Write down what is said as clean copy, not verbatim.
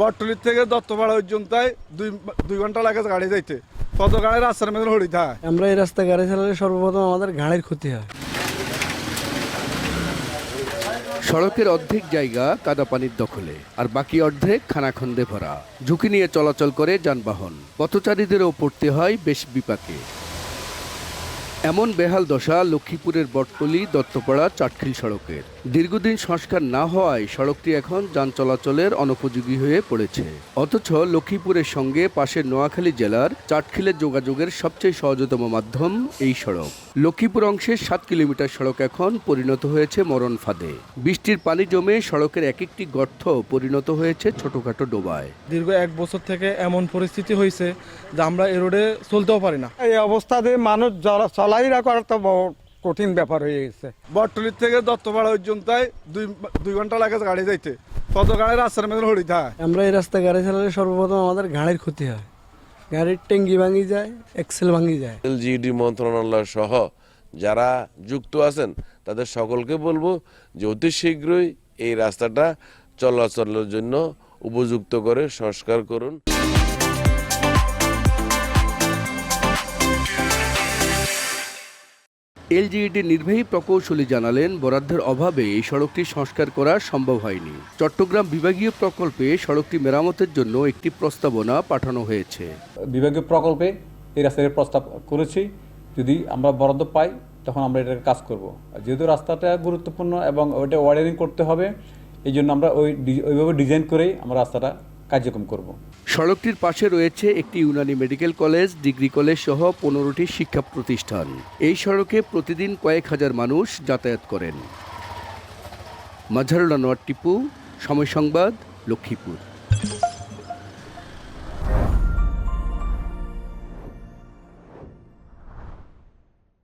বটতলির থেকে দত্তপাড়া পর্যন্ত দুই ঘন্টা লাগে গাড়ি যাইতে। কত গাড়ি রাস্তার মধ্যে হড়ি থাকে। আমরা এই রাস্তায় গাড়ি চালালে সর্বপ্রথম আমাদের ঘাড়ের ক্ষতি হয়। সড়কের অর্ধেক জায়গা কাদা পানির দখলে, আর বাকি অর্ধেক খানাখন্দে ভরা। ঝুঁকি নিয়ে চলাচল করে যানবাহন, পথচারীদেরও পড়তে হয় বেশ বিপাকে। এমন বেহাল দশা লক্ষ্মীপুরের বটতলী দত্তপাড়া চাটখিল সড়কের। দীর্ঘদিন সংস্কার না হওয়ায় সড়কটি এখন যান চলাচলের অনুপযোগী হয়ে পড়েছে। অথচ লক্ষ্মীপুরের সঙ্গে পাশের নোয়াখালী জেলার চাটখিলের যোগাযোগের সবচেয়ে সহজতম মাধ্যম এই সড়ক। লক্ষ্মীপুর অংশের 7 কিলোমিটার সড়ক এখন পরিণত হয়েছে মরণ ফাঁদে। বৃষ্টির পানি জমে সড়কের এক একটি গর্ত পরিণত হয়েছে ছোটখাটো ডোবায়। দীর্ঘ 1 বছর থেকে এমন পরিস্থিতি হয়েছে যে আমরা এই রোডে চলতেও পারি না। এই অবস্থাতে মানুষ চলাফেরা করার তো কঠিন ব্যাপার হয়ে গেছে। বটতলির থেকে দত্তপাড়া পর্যন্ত দুই ঘন্টা লাগে গাড়ি যাইতে। কত গাড়ি রাস্তার মধ্যে হড়ি থাকে। আমরা এই রাস্তায় গাড়ি চালালে সর্বপ্রথম আমাদের ঘাড়ের ক্ষতি হয়। গাড়ির ট্যাঙ্কি ভাঙি যায়, এক্সেল ভাঙি যায়। এলজিইডি মন্ত্রণালয় সহ যারা যুক্ত আছেন তাদের সকলকে বলবো যে অতি শীঘ্রই এই রাস্তাটা চলাচলের জন্য উপযুক্ত করে সংস্কার করুন। এলজিইডির নির্বাহী প্রকৌশলী জানালেন, বরাদ্দের অভাবে এই সড়কটি সংস্কার করা সম্ভব হয়নি। চট্টগ্রাম বিভাগীয় প্রকল্পে সড়কটি মেরামতের জন্য একটি প্রস্তাবনা পাঠানো হয়েছে। বিভাগীয় প্রকল্পে এই রাস্তার প্রস্তাব করেছি, যদি আমরা বরাদ্দ পাই তখন আমরা এটার কাজ করব। যেহেতু রাস্তাটা গুরুত্বপূর্ণ এবং ওইটা ওয়ারিং করতে হবে, এই জন্য আমরা ওইভাবে ডিজাইন করেই আমরা রাস্তাটা কার্যক্রম করব। সড়কটির পাশে রয়েছে একটি Unani medical college, degree college সহ 15টি শিক্ষা প্রতিষ্ঠান। এই সড়কে প্রতিদিন কয়েক হাজার মানুষ যাতায়াত করেন। মাজহারুল আনোয়ার টিপু, সময় সংবাদ, লক্ষ্মীপুর।